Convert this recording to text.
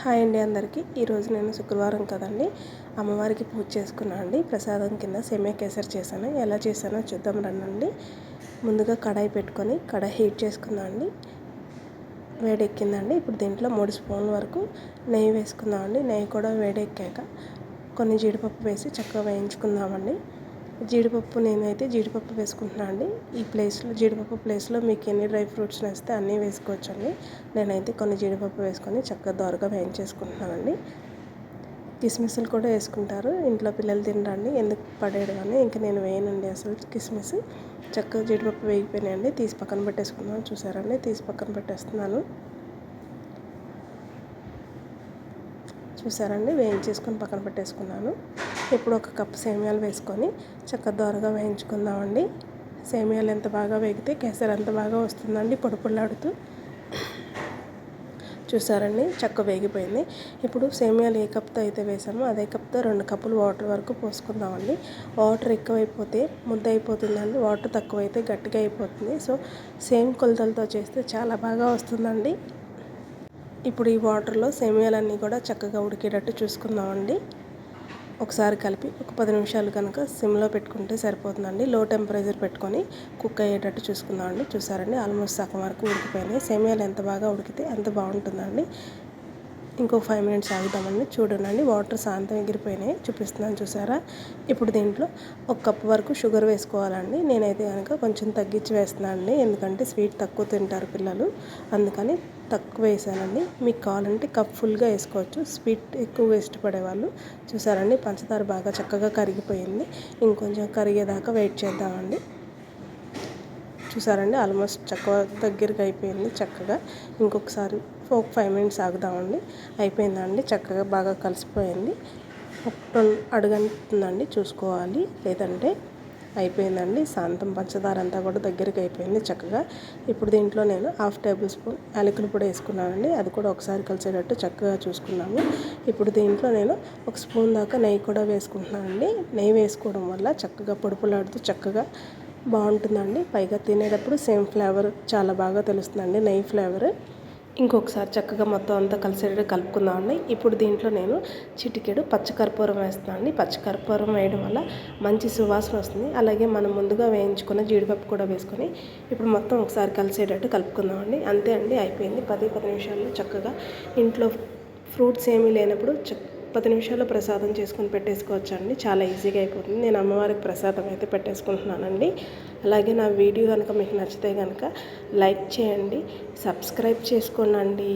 Hi అండి అందరికీ. ఈరోజు నేను శుక్రవారం కదండి, అమ్మవారికి పూజ చేసుకున్నాను అండి. ప్రసాదం కింద సేమియా కేసరి చేశాను. ఎలా చేశానో చూద్దాం రండి. ముందుగా కడాయి పెట్టుకొని కడాయి హీట్ చేసుకుందాం అండి. వేడెక్కిందండి. ఇప్పుడు దీంట్లో 3 స్పూన్ల వరకు నెయ్యి వేసుకుందామండి. నెయ్యి కూడా వేడెక్కాక కొన్ని జీడిపప్పు వేసి చక్కగా వేయించుకుందామండి. జీడిపప్పు నేనైతే జీడిపప్పు వేసుకుంటున్నాను అండి. ఈ ప్లేస్లో జీడిపప్పు ప్లేస్లో మీకు ఎన్ని డ్రై ఫ్రూట్స్ వేస్తే అన్నీ వేసుకోవచ్చండి. నేనైతే కొన్ని జీడిపప్పు వేసుకొని చక్కగా దోరగా వేయించేసుకుంటున్నానండి. కిస్మిస్లు కూడా వేసుకుంటారు, ఇంట్లో పిల్లలు తినరండి, ఎందుకు పడేయడం అని ఇంకా నేను వేయనండి అసలు కిస్మిస్. చక్కగా జీడిపప్పు వేగిపోయినాయండి, తీసి పక్కన పెట్టేసుకున్నాను. చూసారండి, తీసి పక్కన పెట్టేస్తున్నాను. చూసారండి, వేయించేసుకొని పక్కన పెట్టేసుకున్నాను. ఇప్పుడు ఒక కప్పు సేమియాలు వేసుకొని చక్కగా దోరగా వేయించుకుందామండి. సేమియాలు ఎంత బాగా వేగితే కేసరి అంత బాగా వస్తుందండి, పొడిపొడిలాడుతూ. చూసారండి, చక్కగా వేగిపోయింది. ఇప్పుడు సేమియాలు ఏ కప్తో అయితే వేసామో అదే కప్తో 2 కప్పులు వాటర్ వరకు పోసుకుందామండి. వాటర్ ఎక్కువైపోతే ముద్ద అయిపోతుందండి, వాటర్ తక్కువైతే గట్టిగా అయిపోతుంది. సో సేమ్ కొలతలతో చేస్తే చాలా బాగా వస్తుందండి. ఇప్పుడు ఈ వాటర్లో సేమియాలన్నీ కూడా చక్కగా ఉడికేటట్టు చూసుకుందామండి. ఒకసారి కలిపి ఒక 10 నిమిషాలు కనుక సిమ్లో పెట్టుకుంటే సరిపోతుందండి. లో టెంపరేచర్ పెట్టుకొని కుక్ అయ్యేటట్టు చూసుకుందామండి. చూసారండి, ఆల్మోస్ట్ సగం వరకు ఉడికిపోయినాయి. సేమియాలు ఎంత బాగా ఉడికితే అంత బాగుంటుందండి. ఇంకో 5 మినిట్స్ ఆగుదామండి. చూడండి, వాటర్ శాంతం ఎగిరిపోయినాయి, చూపిస్తున్నాను చూసారా. ఇప్పుడు దీంట్లో 1 కప్పు వరకు షుగర్ వేసుకోవాలండి. నేనైతే కనుక కొంచెం తగ్గించి వేస్తున్నాను అండి, ఎందుకంటే స్వీట్ తక్కువ తింటారు పిల్లలు, అందుకని తక్కువ వేసానండి. మీకు కావాలంటే కప్ ఫుల్గా వేసుకోవచ్చు, స్వీట్ ఎక్కువగా ఇష్టపడే వాళ్ళు. చూసారండి, పంచదార బాగా చక్కగా కరిగిపోయింది. ఇంకొంచెం కరిగేదాకా వెయిట్ చేద్దామండి. చూసారండి, ఆల్మోస్ట్ చక్కగా దగ్గరికి అయిపోయింది. చక్కగా ఇంకొకసారి 5 మినిట్స్ ఆగుదామండి. అయిపోయిందండి, చక్కగా బాగా కలిసిపోయింది. అడుగంటుందండి, చూసుకోవాలి, లేదంటే అయిపోయిందండి. శాంతం పంచదార అంతా కూడా దగ్గరికి అయిపోయింది చక్కగా. ఇప్పుడు దీంట్లో నేను 1/2 టేబుల్ స్పూన్ యాలకుల పొడి వేసుకున్నానండి. అది కూడా ఒకసారి కలిసేటట్టు చక్కగా చూసుకున్నాము. ఇప్పుడు దీంట్లో నేను 1 స్పూన్ దాకా నెయ్యి కూడా వేసుకుంటున్నానండి. నెయ్యి వేసుకోవడం వల్ల చక్కగా పొడిపొలాడుతూ చక్కగా బాగుంటుందండి. పైగా తినేటప్పుడు సేమ్ ఫ్లేవర్ చాలా బాగా తెలుస్తుందండి, నెయ్యి ఫ్లేవర్. ఇంకొకసారి చక్కగా మొత్తం అంతా కలిసేటట్టు కలుపుకుందామండి. ఇప్పుడు దీంట్లో నేను చిటికెడు పచ్చకర్పూరం వేస్తానండి. పచ్చకర్పూరం వేయడం వల్ల మంచి సువాసన వస్తుంది. అలాగే మనం ముందుగా వేయించుకున్న జీడిపప్పు కూడా వేసుకొని ఇప్పుడు మొత్తం ఒకసారి కలిసేటట్టు కలుపుకుందామండి. అంతే అండి, అయిపోయింది. 10 నిమిషాల్లో చక్కగా ఇంట్లో ఫ్రూట్స్ ఏమీ లేనప్పుడు 10 నిమిషాల్లో ప్రసాదం చేసుకొని పెట్టేసుకోవచ్చండి. చాలా ఈజీగా అయిపోతుంది. నేను అమ్మవారికి ప్రసాదం అయితే పెట్టేసుకుంటున్నానండి. అలాగే నా వీడియో కనుక మీకు నచ్చితే కనుక లైక్ చేయండి, సబ్స్క్రైబ్ చేసుకోండి.